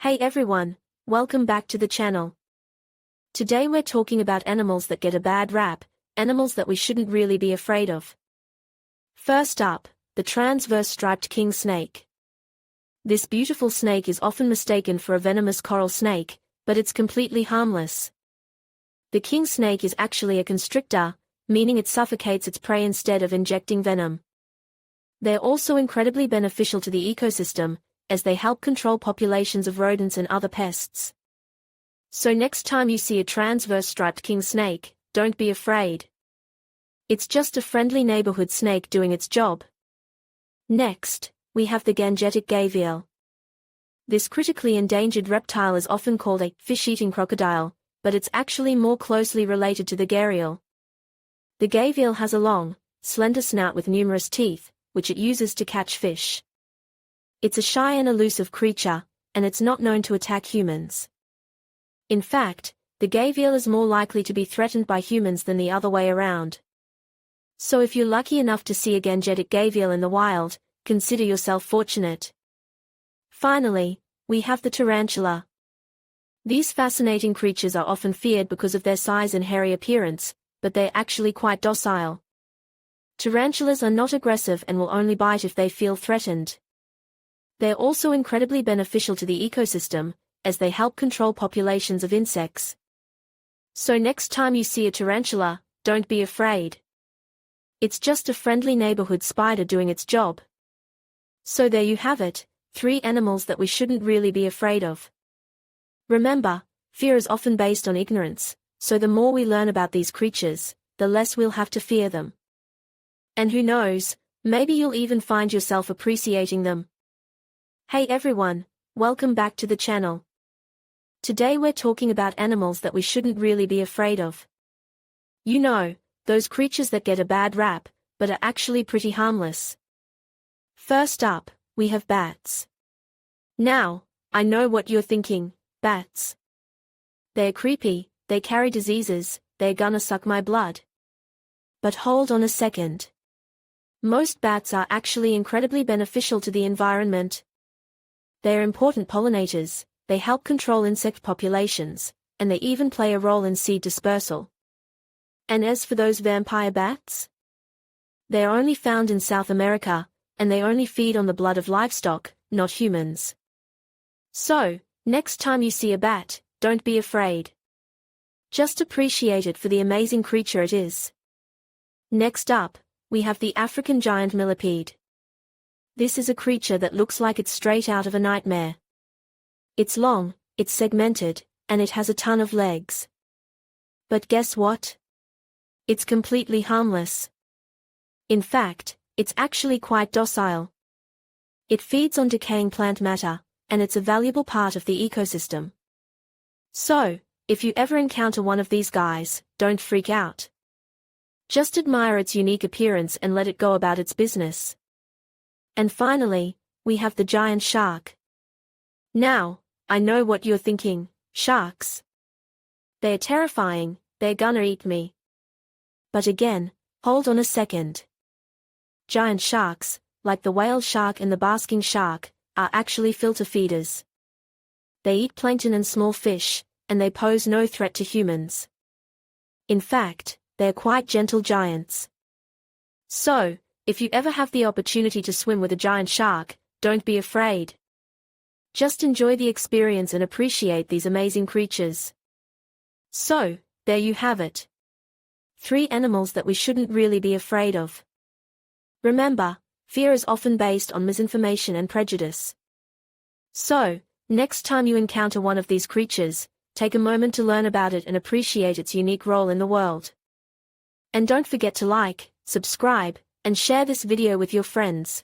Hey everyone, welcome back to the channel. Today we're talking about animals that get a bad rap, animals that we shouldn't really be afraid of. First up, the transverse striped king snake. This beautiful snake is often mistaken for a venomous coral snake, but it's completely harmless. The king snake is actually a constrictor, meaning it suffocates its prey instead of injecting venom. They're also incredibly beneficial to the ecosystem, as they help control populations of rodents and other pests. So next time you see a transverse striped king snake, don't be afraid. It's just a friendly neighborhood snake doing its job. Next, we have the gangetic gavial. This critically endangered reptile is often called a fish-eating crocodile, but it's actually more closely related to the gharial. The gavial has a long, slender snout with numerous teeth, which it uses to catch fish. It's a shy and elusive creature, and it's not known to attack humans. In fact, the gavial is more likely to be threatened by humans than the other way around. So if you're lucky enough to see a gangetic gavial in the wild, consider yourself fortunate. Finally, we have the tarantula. These fascinating creatures are often feared because of their size and hairy appearance, but they're actually quite docile. Tarantulas are not aggressive and will only bite if they feel threatened. They're also incredibly beneficial to the ecosystem, as they help control populations of insects. So next time you see a tarantula, don't be afraid. It's just a friendly neighborhood spider doing its job. So there you have it, 3 animals that we shouldn't really be afraid of. Remember, fear is often based on ignorance, so the more we learn about these creatures, the less we'll have to fear them. And who knows, maybe you'll even find yourself appreciating them. Hey everyone, welcome back to the channel. Today we're talking about animals that we shouldn't really be afraid of. You know, those creatures that get a bad rap, but are actually pretty harmless. First up, we have bats. Now, I know what you're thinking, bats. They're creepy, they carry diseases, they're gonna suck my blood. But hold on a second. Most bats are actually incredibly beneficial to the environment. They're important pollinators, they help control insect populations, and they even play a role in seed dispersal. And as for those vampire bats? They're only found in South America, and they only feed on the blood of livestock, not humans. So, next time you see a bat, don't be afraid. Just appreciate it for the amazing creature it is. Next up, we have the African giant millipede. This is a creature that looks like it's straight out of a nightmare. It's long, it's segmented, and it has a ton of legs. But guess what? It's completely harmless. In fact, it's actually quite docile. It feeds on decaying plant matter, and it's a valuable part of the ecosystem. So, if you ever encounter one of these guys, don't freak out. Just admire its unique appearance and let it go about its business. And finally, we have the giant shark. Now, I know what you're thinking, sharks. They're terrifying, they're gonna eat me. But again, hold on a second. Giant sharks, like the whale shark and the basking shark, are actually filter feeders. They eat plankton and small fish, and they pose no threat to humans. In fact, they're quite gentle giants. So, if you ever have the opportunity to swim with a giant shark, don't be afraid. Just enjoy the experience and appreciate these amazing creatures. So, there you have it. 3 animals that we shouldn't really be afraid of. Remember, fear is often based on misinformation and prejudice. So, next time you encounter one of these creatures, take a moment to learn about it and appreciate its unique role in the world. And don't forget to like, subscribe, and share this video with your friends.